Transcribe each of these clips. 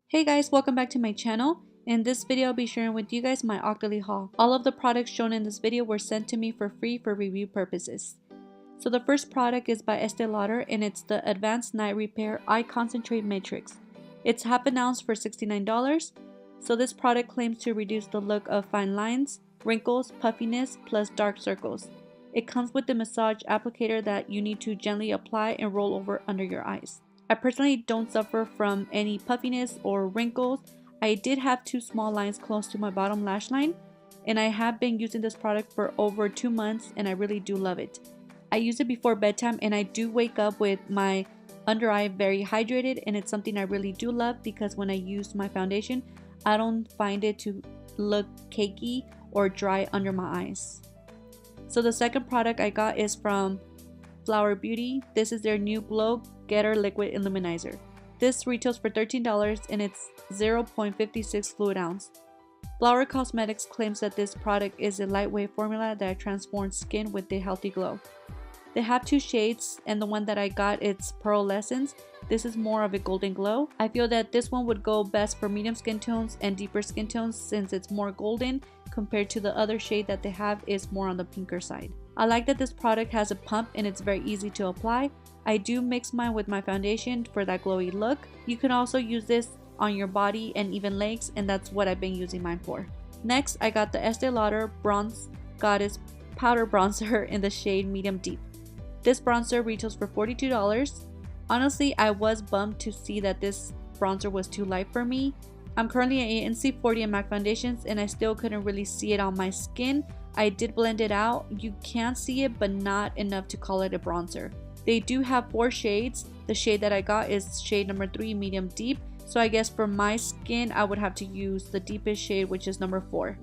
Hey guys, welcome back to my channel. In this video, I'll be sharing with you guys my Octoly haul. All of the products shown in this video were sent to me for free for review purposes. So the first product is by Estee Lauder and it's the Advanced Night Repair Eye Concentrate Matrix. It's half an ounce for $69. So this product claims to reduce the look of fine lines, wrinkles, puffiness, plus dark circles. It comes with the massage applicator that you need to gently apply and roll over under your eyes. I personally don't suffer from any puffiness or wrinkles. I did have two small lines close to my bottom lash line, and I have been using this product for over 2 months and I really do love it. I use it before bedtime and I do wake up with my under eye very hydrated, and it's something I really do love because when I use my foundation, I don't find it to look cakey or dry under my eyes. So the second product I got is from Flower Beauty. This is their new Glow Getter Liquid Illuminizer. This retails for $13 and it's 0.56 fluid ounce. Flower Cosmetics claims that this product is a lightweight formula that transforms skin with a healthy glow. They have two shades and the one that I got, it's Pearlescence. This is more of a golden glow. I feel that this one would go best for medium skin tones and deeper skin tones since it's more golden compared to the other shade that they have is more on the pinker side. I like that this product has a pump and it's very easy to apply. I do mix mine with my foundation for that glowy look. You can also use this on your body and even legs, and that's what I've been using mine for. Next, I got the Estee Lauder Bronze Goddess Powder Bronzer in the shade Medium Deep. This bronzer retails for $42. Honestly, I was bummed to see that this bronzer was too light for me. I'm currently at NC40 in MAC foundations and I still couldn't really see it on my skin. I did blend it out. You can see it, but not enough to call it a bronzer. They do have 4 shades. The shade that I got is shade number 3, Medium Deep. So I guess for my skin, I would have to use the deepest shade, which is number 4.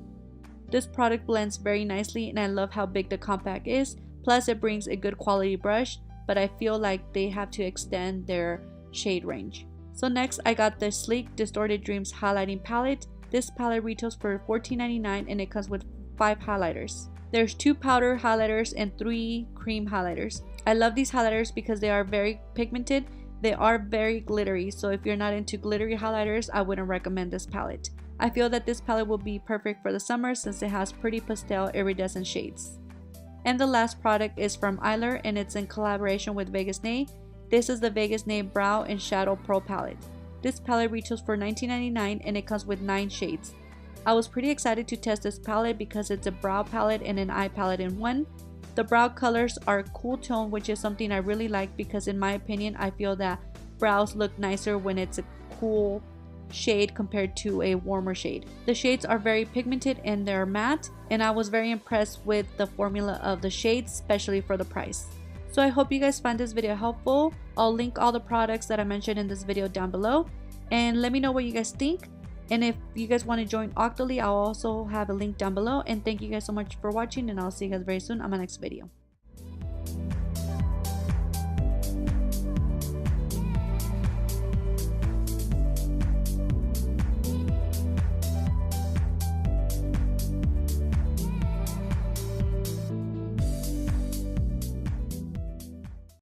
This product blends very nicely and I love how big the compact is. Plus it brings a good quality brush, but I feel like they have to extend their shade range. So next I got the Sleek Distorted Dreams Highlighting Palette. This palette retails for $14.99 and it comes with 5 highlighters. There's 2 powder highlighters and 3 cream highlighters. I love these highlighters because they are very pigmented. They are very glittery, so if you're not into glittery highlighters, I wouldn't recommend this palette. I feel that this palette will be perfect for the summer since it has pretty pastel iridescent shades. And the last product is from Eylure and it's in collaboration with Vegas Nay. This is the Vegas Nay Brow and Shadow Pro Palette. This palette retails for $19.99 and it comes with 9 shades. I was pretty excited to test this palette because it's a brow palette and an eye palette in one. The brow colors are cool tone, which is something I really like because in my opinion, I feel that brows look nicer when it's a cool shade compared to a warmer shade. The shades are very pigmented and they're matte, and I was very impressed with the formula of the shades, especially for the price. So I hope you guys find this video helpful. I'll link all the products that I mentioned in this video down below, and let me know what you guys think. And if you guys want to join Octoly, I'll also have a link down below. And thank you guys so much for watching, and I'll see you guys very soon on my next video.